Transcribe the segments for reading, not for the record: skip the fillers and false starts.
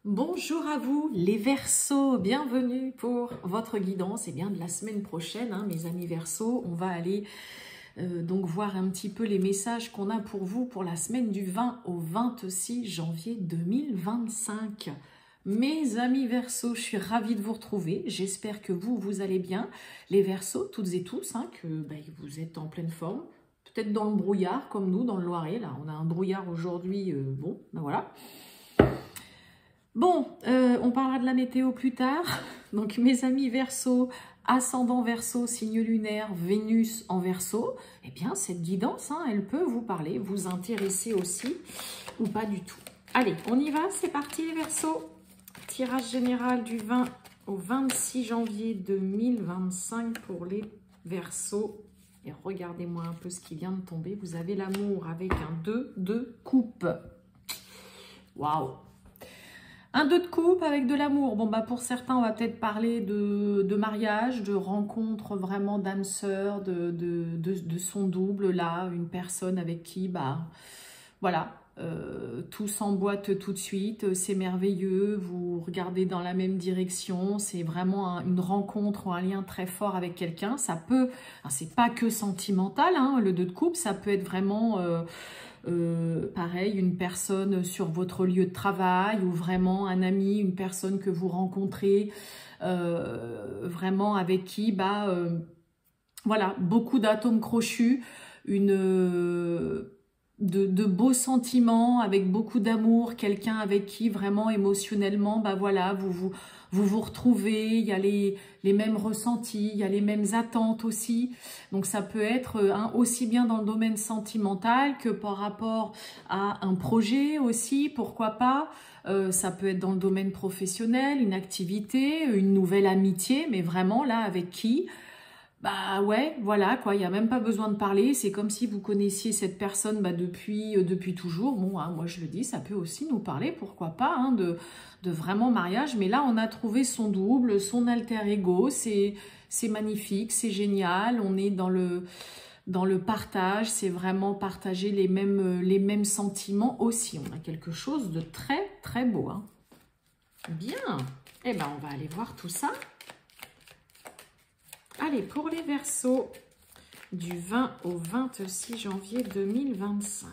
Bonjour à vous les Verseaux, bienvenue pour votre guidance et bien de la semaine prochaine, mes amis Verseaux. On va aller donc voir un petit peu les messages qu'on a pour vous pour la semaine du 20 au 26 janvier 2025. Mes amis Verseaux, je suis ravie de vous retrouver, j'espère que vous allez bien. Les Verseaux, toutes et tous, que vous êtes en pleine forme, peut-être dans le brouillard comme nous dans le Loiret, là on a un brouillard aujourd'hui, voilà. Bon, on parlera de la météo plus tard. Donc mes amis Verseau, ascendant Verseau, signe lunaire, Vénus en Verseau, eh bien cette guidance, elle peut vous parler, vous intéresser aussi ou pas du tout. Allez, on y va, c'est parti les Verseaux. Tirage général du 20 au 26 janvier 2025 pour les Verseaux. Et regardez-moi un peu ce qui vient de tomber. Vous avez l'amour avec un 2 de coupe. Waouh! Un 2 de coupe avec de l'amour. Bon, pour certains, on va peut-être parler de mariage, de rencontre vraiment d'âme sœur, de son double, là, une personne avec qui, voilà, tout s'emboîte tout de suite, c'est merveilleux, vous regardez dans la même direction, c'est vraiment une rencontre ou un lien très fort avec quelqu'un. Ça peut, c'est pas que sentimental, le 2 de coupe, ça peut être vraiment... pareil, une personne sur votre lieu de travail ou vraiment un ami, une personne que vous rencontrez, vraiment avec qui, voilà, beaucoup d'atomes crochus, de beaux sentiments, avec beaucoup d'amour, quelqu'un avec qui vraiment émotionnellement, voilà, vous retrouvez, il y a les mêmes ressentis, il y a les mêmes attentes aussi. Donc ça peut être aussi bien dans le domaine sentimental que par rapport à un projet aussi, pourquoi pas. Ça peut être dans le domaine professionnel, une activité, une nouvelle amitié, mais vraiment là avec qui? Ouais, voilà quoi, il n'y a même pas besoin de parler, c'est comme si vous connaissiez cette personne depuis toujours. Bon, moi je le dis, ça peut aussi nous parler, pourquoi pas, de vraiment mariage, mais là on a trouvé son double, son alter ego, c'est magnifique, c'est génial, on est dans le partage, c'est vraiment partager les mêmes sentiments aussi, on a quelque chose de très très beau. Bien, on va aller voir tout ça. Allez, pour les Verseaux, du 20 au 26 janvier 2025,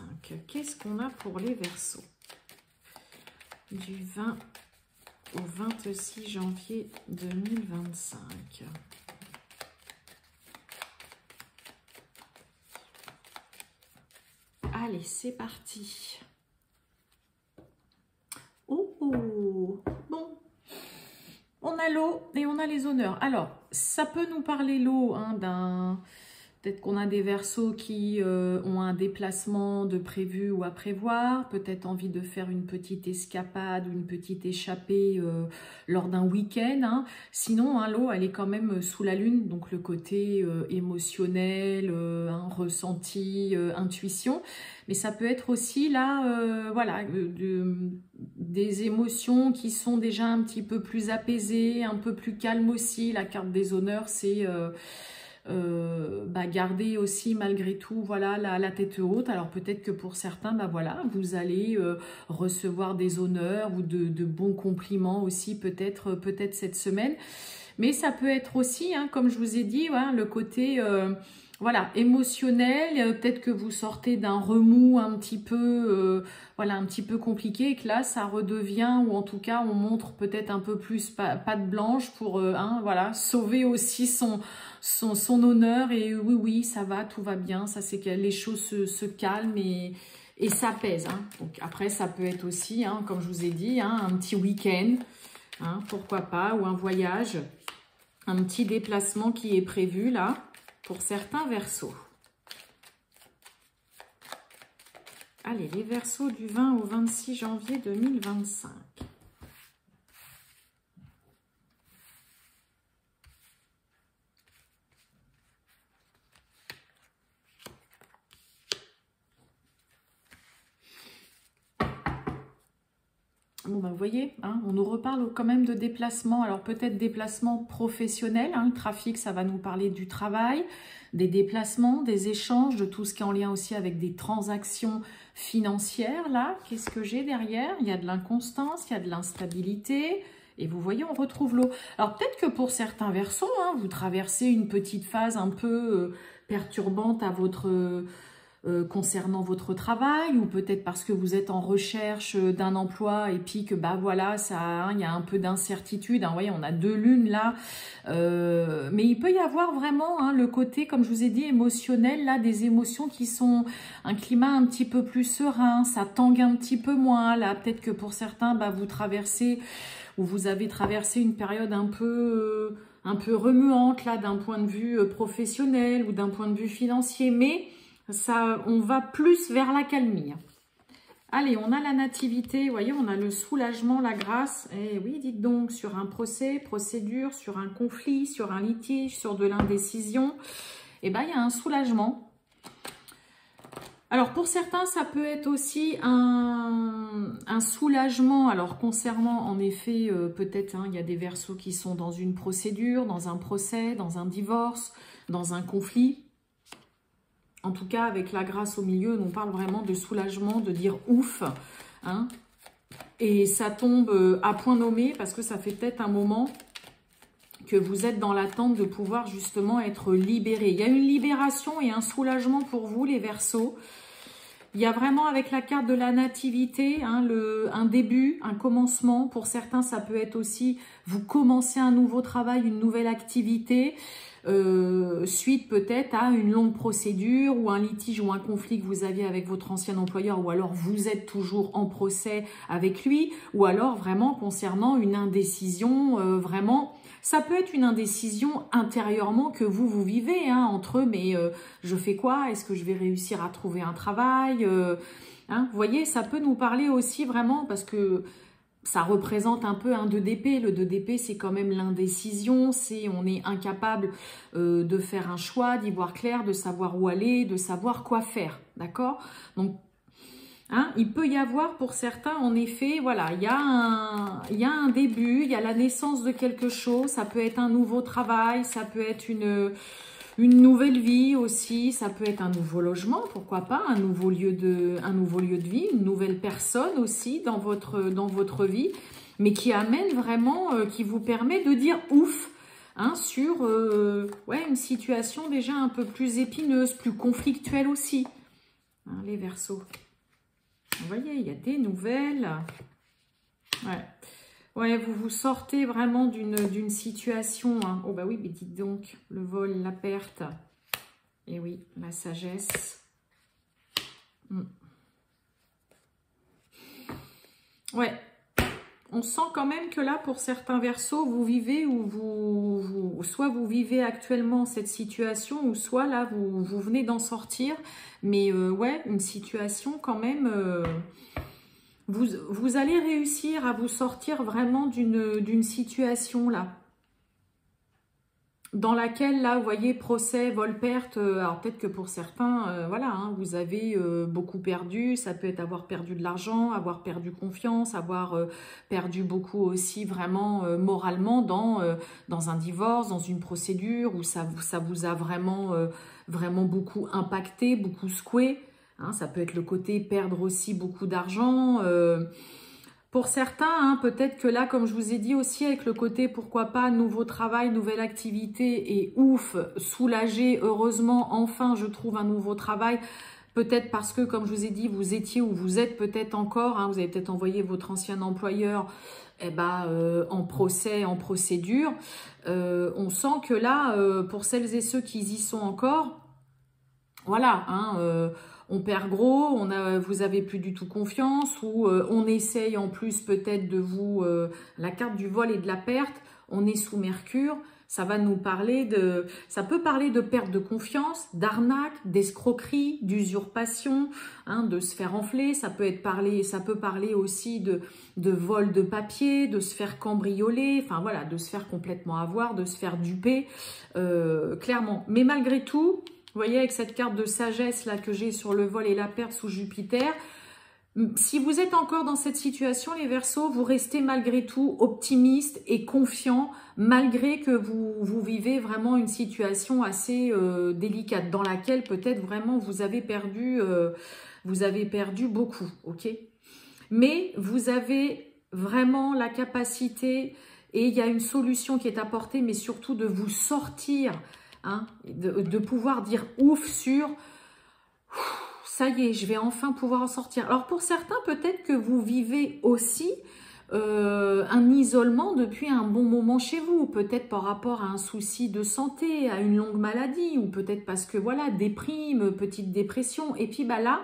qu'est-ce qu'on a pour les Verseaux? Du 20 au 26 janvier 2025. Allez, c'est parti. Oh, bon. On a l'eau et on a les honneurs. Alors, ça peut nous parler l'eau peut-être qu'on a des Verseaux qui ont un déplacement de prévu ou à prévoir, peut-être envie de faire une petite escapade ou une petite échappée lors d'un week-end. Sinon, l'eau, elle est quand même sous la lune, donc le côté émotionnel, ressenti, intuition. Mais ça peut être aussi là, voilà, des émotions qui sont déjà un petit peu plus apaisées, un peu plus calmes aussi. La carte des honneurs, c'est... garder aussi malgré tout, voilà, la tête haute. Alors peut-être que pour certains, voilà, vous allez recevoir des honneurs ou de bons compliments aussi peut-être cette semaine. Mais ça peut être aussi, comme je vous ai dit, le côté voilà, émotionnel. Peut-être que vous sortez d'un remous un petit peu voilà, un petit peu compliqué et que là ça redevient, ou en tout cas on montre peut-être un peu plus patte blanche pour voilà, sauver aussi son honneur. Et oui, ça va, tout va bien, ça c'est que les choses se calment et s'apaisent. Donc après ça peut être aussi, comme je vous ai dit, un petit week-end, pourquoi pas, ou un voyage, un petit déplacement qui est prévu là pour certains Verseaux. Allez, les Verseaux du 20 au 26 janvier 2025. Bon, ben, vous voyez, hein, on nous reparle quand même de déplacements. Alors, peut-être déplacements professionnels. Hein, le trafic, ça va nous parler du travail, des déplacements, des échanges, de tout ce qui est en lien aussi avec des transactions financières. Là, qu'est-ce que j'ai derrière? Il y a de l'inconstance, il y a de l'instabilité. Et vous voyez, on retrouve l'eau. Alors, peut-être que pour certains Verseaux, hein, vous traversez une petite phase un peu perturbante à votre... concernant votre travail, ou peut-être parce que vous êtes en recherche d'un emploi et puis que bah voilà, ça, hein, il y a un peu d'incertitude. Hein, vous voyez, on a 2 lunes là, mais il peut y avoir vraiment hein, le côté, comme je vous ai dit, émotionnel là, des émotions qui sont un climat un petit peu plus serein, ça tangue un petit peu moins là. Peut-être que pour certains, bah, vous traversez ou vous avez traversé une période un peu remuante là, d'un point de vue professionnel ou d'un point de vue financier, mais ça, on va plus vers la calmie. Allez, on a la nativité, vous voyez, on a le soulagement, la grâce. Et oui, dites donc, sur un procès, procédure, sur un conflit, sur un litige, sur de l'indécision, eh bien, il y a un soulagement. Alors, pour certains, ça peut être aussi un soulagement. Alors, concernant, en effet, peut-être, hein, il y a des Verseaux qui sont dans une procédure, dans un procès, dans un divorce, dans un conflit. En tout cas, avec la grâce au milieu, on parle vraiment de soulagement, de dire ouf. Hein, et ça tombe à point nommé parce que ça fait peut-être un moment que vous êtes dans l'attente de pouvoir justement être libéré. Il y a une libération et un soulagement pour vous, les Verseaux. Il y a vraiment avec la carte de la nativité, hein, un début, un commencement. Pour certains, ça peut être aussi, vous commencez un nouveau travail, une nouvelle activité. Suite peut-être à une longue procédure ou un litige ou un conflit que vous aviez avec votre ancien employeur, ou alors vous êtes toujours en procès avec lui, ou alors vraiment concernant une indécision, vraiment, ça peut être une indécision intérieurement que vous vivez, hein, entre mais je fais quoi? Est-ce que je vais réussir à trouver un travail? Hein, vous voyez, ça peut nous parler aussi vraiment parce que ça représente un peu un 2 d'épée. Le 2 d'épée, c'est quand même l'indécision. On est incapable de faire un choix, d'y voir clair, de savoir où aller, de savoir quoi faire. D'accord? Donc, hein, il peut y avoir pour certains, en effet, voilà, il y a un début, il y a la naissance de quelque chose. Ça peut être un nouveau travail, ça peut être une nouvelle vie aussi, ça peut être un nouveau logement, pourquoi pas, un nouveau lieu de vie, une nouvelle personne aussi dans votre vie, mais qui amène vraiment, qui vous permet de dire ouf, hein, sur ouais, une situation déjà un peu plus épineuse, plus conflictuelle aussi, hein, les Verseaux. Vous voyez, il y a des nouvelles. Ouais. Ouais, vous vous sortez vraiment d'une situation. Hein. Oh bah oui, mais dites donc, le vol, la perte. Et oui, la sagesse. Ouais, on sent quand même que là, pour certains Verseaux, vous vivez ou soit vous vivez actuellement cette situation, ou soit là, vous venez d'en sortir. Mais ouais, une situation quand même... Vous allez réussir à vous sortir vraiment d'une situation là, dans laquelle là, vous voyez, procès, vol, perte, alors peut-être que pour certains, voilà, hein, vous avez beaucoup perdu, ça peut être avoir perdu de l'argent, avoir perdu confiance, avoir perdu beaucoup aussi vraiment moralement dans un divorce, dans une procédure où ça vous a vraiment, vraiment beaucoup impacté, beaucoup secoué. Hein, ça peut être le côté perdre aussi beaucoup d'argent. Pour certains, hein, peut-être que là, comme je vous ai dit aussi, avec le côté, pourquoi pas, nouveau travail, nouvelle activité et ouf, soulagé, heureusement, enfin, je trouve un nouveau travail. Peut-être parce que, comme je vous ai dit, vous étiez ou vous êtes peut-être encore, hein, vous avez peut-être envoyé votre ancien employeur en procès, en procédure. On sent que là, pour celles et ceux qui y sont encore, voilà, hein, on perd gros, vous avez plus du tout confiance, ou on essaye en plus peut-être de vous... la carte du vol et de la perte, on est sous Mercure, ça va nous parler de... Ça peut parler de perte de confiance, d'arnaque, d'escroquerie, d'usurpation, hein, de se faire enfler, ça peut parler aussi de vol de papier, de se faire cambrioler, enfin voilà, de se faire complètement avoir, de se faire duper, clairement. Mais malgré tout... Vous voyez, avec cette carte de sagesse là que j'ai sur le vol et la perte sous Jupiter, Si vous êtes encore dans cette situation, les Verseaux, vous restez malgré tout optimiste et confiant, malgré que vous vivez vraiment une situation assez délicate, dans laquelle peut-être vraiment vous avez perdu beaucoup, ok? Mais vous avez vraiment la capacité, et il y a une solution qui est apportée, mais surtout de vous sortir, hein, de pouvoir dire ouf sur... Ça y est, je vais enfin pouvoir en sortir. Alors pour certains, peut-être que vous vivez aussi un isolement depuis un bon moment chez vous. Peut-être par rapport à un souci de santé, à une longue maladie, ou peut-être parce que voilà, déprime, petite dépression. Et puis bah là,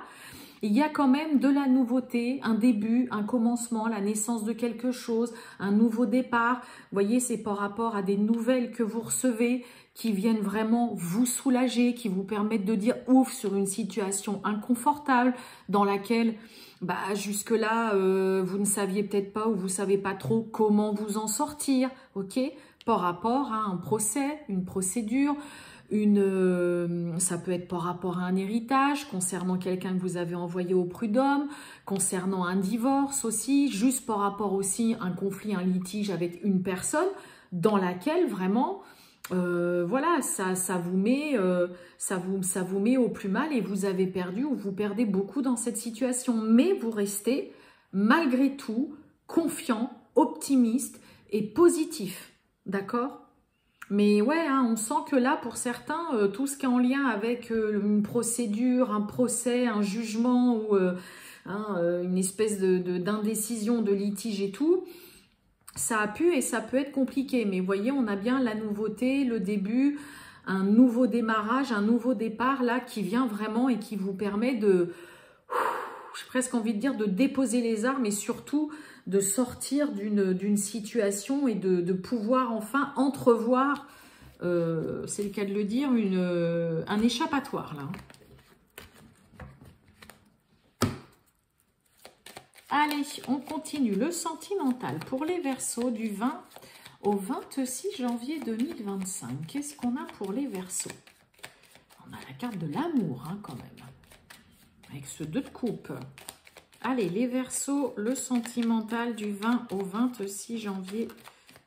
il y a quand même de la nouveauté, un début, un commencement, la naissance de quelque chose, un nouveau départ. Vous voyez, c'est par rapport à des nouvelles que vous recevez qui viennent vraiment vous soulager, qui vous permettent de dire ouf sur une situation inconfortable dans laquelle bah, jusque-là, vous ne saviez peut-être pas ou vous ne savez pas trop comment vous en sortir, ok? Par rapport à un procès, une procédure, ça peut être par rapport à un héritage, concernant quelqu'un que vous avez envoyé au prud'homme, concernant un divorce aussi, juste par rapport aussi à un conflit, un litige avec une personne dans laquelle vraiment, voilà, ça vous met au plus mal et vous avez perdu ou vous perdez beaucoup dans cette situation. Mais vous restez malgré tout confiant, optimiste et positif, d'accord ? Mais ouais, hein, on sent que là, pour certains, tout ce qui est en lien avec une procédure, un procès, un jugement ou une espèce d'indécision, de litige et tout, ça a pu et ça peut être compliqué. Mais vous voyez, on a bien la nouveauté, le début, un nouveau démarrage, un nouveau départ là qui vient vraiment et qui vous permet de, j'ai presque envie de dire, de déposer les armes et surtout de sortir d'une situation et de pouvoir enfin entrevoir, c'est le cas de le dire, un échappatoire là. Allez, on continue. Le sentimental pour les Verseaux du 20 au 26 janvier 2025. Qu'est-ce qu'on a pour les Verseaux? On a la carte de l'amour hein, quand même, avec ce 2 de coupe. Allez, les Verseaux, le sentimental du 20 au 26 janvier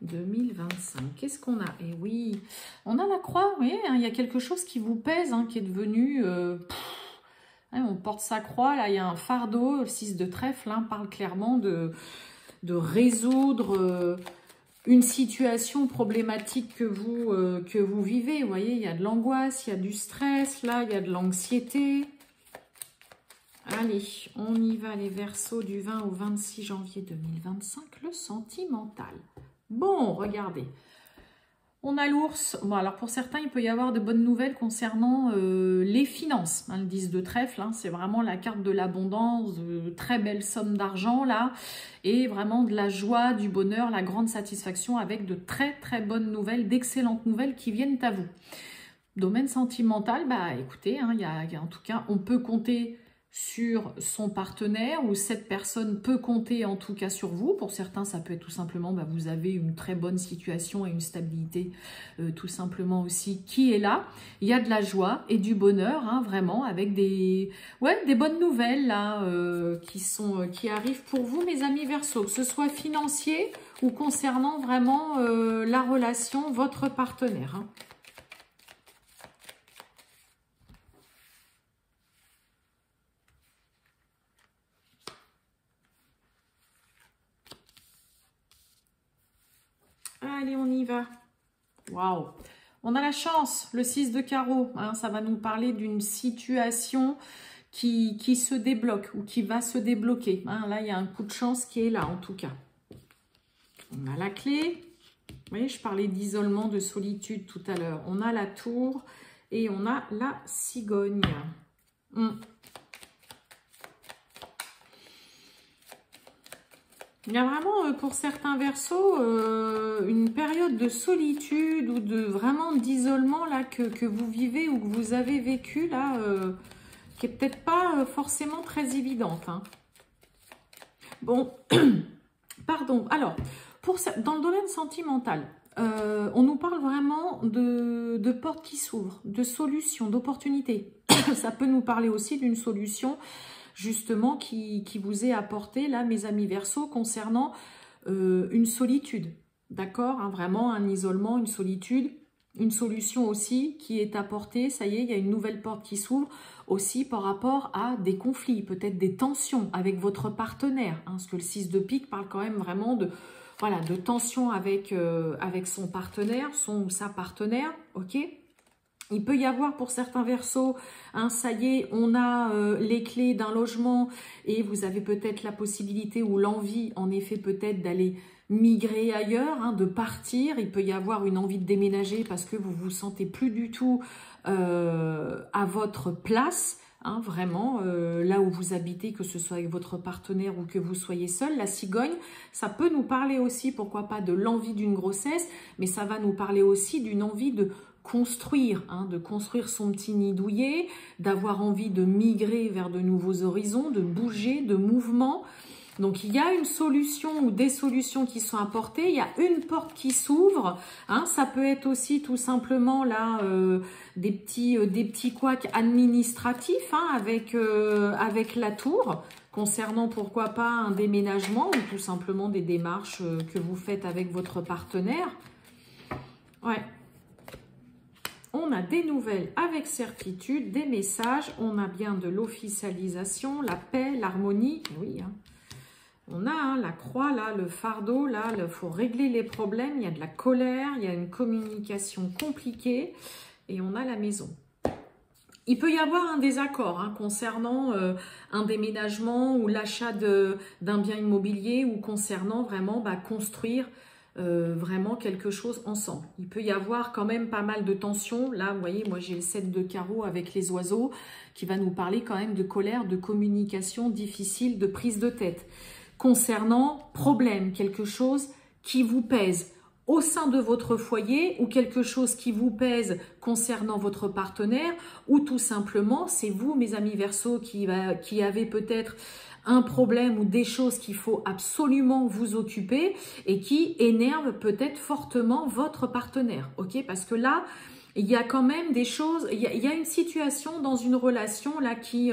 2025. Qu'est-ce qu'on a? Eh oui, on a la croix, vous voyez, hein, il y a quelque chose qui vous pèse, hein, qui est devenu... on porte sa croix, là, il y a un fardeau, le 6 de trèfle, hein, parle clairement de résoudre une situation problématique que vous vivez. Vous voyez, il y a de l'angoisse, il y a du stress, là, il y a de l'anxiété. Allez, on y va, les Verseaux du 20 au 26 janvier 2025, le sentimental. Bon, regardez. On a l'ours. Bon, alors pour certains, il peut y avoir de bonnes nouvelles concernant les finances. Hein, le 10 de trèfle, hein, c'est vraiment la carte de l'abondance, de très belles sommes d'argent là, et vraiment de la joie, du bonheur, la grande satisfaction avec de très très bonnes nouvelles, d'excellentes nouvelles qui viennent à vous. Domaine sentimental, bah écoutez, hein, en tout cas, on peut compter sur son partenaire ou cette personne peut compter en tout cas sur vous. Pour certains, ça peut être tout simplement, bah, vous avez une très bonne situation et une stabilité tout simplement aussi qui est là. Il y a de la joie et du bonheur, hein, vraiment, avec des bonnes nouvelles là qui arrivent pour vous, mes amis Verseaux, que ce soit financier ou concernant vraiment la relation, votre partenaire. Hein. Allez, on y va. Waouh! On a la chance, le 6 de carreau. Hein, ça va nous parler d'une situation qui se débloque ou qui va se débloquer. Hein, là, il y a un coup de chance qui est là, en tout cas. On a la clé. Vous voyez, je parlais d'isolement, de solitude tout à l'heure. On a la tour et on a la cigogne. Il y a vraiment, pour certains Verseaux, une période de solitude ou de vraiment d'isolement là que vous vivez ou que vous avez vécu là, qui est peut-être pas forcément très évidente. Hein. Bon, pardon. Alors, dans le domaine sentimental, on nous parle vraiment de portes qui s'ouvrent, de solutions, d'opportunités. Ça peut nous parler aussi d'une solution justement qui vous est apporté, là, mes amis Verseau, concernant une solitude. D'accord, hein, vraiment un isolement, une solitude, une solution aussi qui est apportée. Ça y est, il y a une nouvelle porte qui s'ouvre aussi par rapport à des conflits, peut-être des tensions avec votre partenaire. Hein, parce que le 6 de pique parle quand même vraiment de, voilà, de tension avec son partenaire, son ou sa partenaire. Ok. Il peut y avoir pour certains Verseaux, hein, ça y est, on a les clés d'un logement et vous avez peut-être la possibilité ou l'envie, en effet, peut-être d'aller migrer ailleurs, hein, de partir. Il peut y avoir une envie de déménager parce que vous vous sentez plus du tout à votre place, hein, vraiment, là où vous habitez, que ce soit avec votre partenaire ou que vous soyez seul. La cigogne, ça peut nous parler aussi, pourquoi pas, de l'envie d'une grossesse, mais ça va nous parler aussi d'une envie de construire, hein, de construire son petit nid douillet, d'avoir envie de migrer vers de nouveaux horizons, de bouger, de mouvement. Donc, il y a une solution ou des solutions qui sont apportées. Il y a une porte qui s'ouvre. Hein, ça peut être aussi tout simplement là des petits couacs administratifs, hein, avec la tour, concernant pourquoi pas un déménagement ou tout simplement des démarches que vous faites avec votre partenaire. Ouais. On a des nouvelles avec certitude, des messages. On a bien de l'officialisation, la paix, l'harmonie. Oui, hein. On a hein, la croix, là, le fardeau, là, il faut régler les problèmes, il y a de la colère, il y a une communication compliquée et on a la maison. Il peut y avoir un désaccord hein, concernant un déménagement ou l'achat d'un bien immobilier ou concernant vraiment construire vraiment quelque chose ensemble. Il peut y avoir quand même pas mal de tensions. Là, vous voyez, moi j'ai le 7 de carreau avec les oiseaux qui va nous parler quand même de colère, de communication difficile, de prise de tête. Concernant problème, quelque chose qui vous pèse au sein de votre foyer ou quelque chose qui vous pèse concernant votre partenaire ou tout simplement, c'est vous, mes amis Verseaux, qui avez peut-être un problème ou des choses qu'il faut absolument vous occuper et qui énervent peut-être fortement votre partenaire. Ok, parce que là, il y a quand même des choses, il y a une situation dans une relation là qui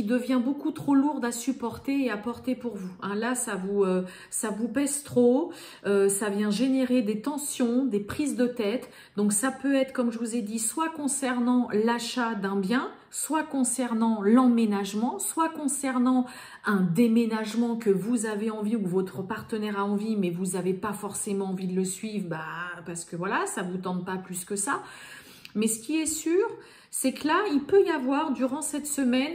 devient beaucoup trop lourde à supporter et à porter pour vous. Hein, là, ça vous pèse trop, ça vient générer des tensions, des prises de tête. Donc, ça peut être, comme je vous ai dit, soit concernant l'achat d'un bien, soit concernant l'emménagement, soit concernant un déménagement que vous avez envie ou votre partenaire a envie, mais vous n'avez pas forcément envie de le suivre parce que voilà, ça ne vous tente pas plus que ça. Mais ce qui est sûr, c'est que là, il peut y avoir, durant cette semaine,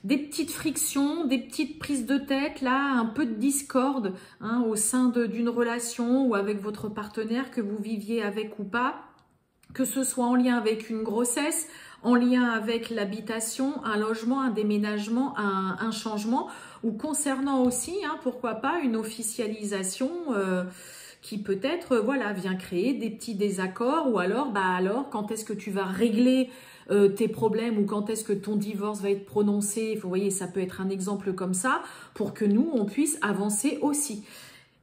des petites frictions, des petites prises de tête, là, un peu de discorde hein, au sein d'une relation ou avec votre partenaire, que vous viviez avec ou pas, que ce soit en lien avec une grossesse, en lien avec l'habitation, un logement, un déménagement, un changement, ou concernant aussi, hein, pourquoi pas, une officialisation qui peut-être voilà, vient créer des petits désaccords, ou alors, quand est-ce que tu vas régler tes problèmes ou quand est-ce que ton divorce va être prononcé, vous voyez, ça peut être un exemple comme ça, pour que nous, on puisse avancer aussi.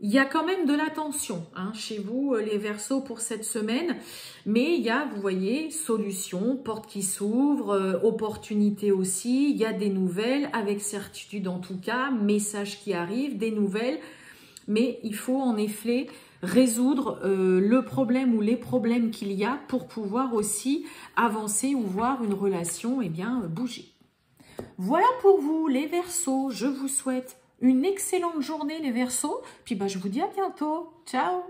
Il y a quand même de la tension hein, chez vous, les Verseaux, pour cette semaine, mais il y a, vous voyez, solution, porte qui s'ouvre, opportunité aussi, il y a des nouvelles, avec certitude en tout cas, messages qui arrivent, des nouvelles, mais il faut en effet résoudre le problème ou les problèmes qu'il y a pour pouvoir aussi avancer ou voir une relation bouger. Voilà pour vous les Verseaux, je vous souhaite une excellente journée les Verseaux, puis je vous dis à bientôt, ciao.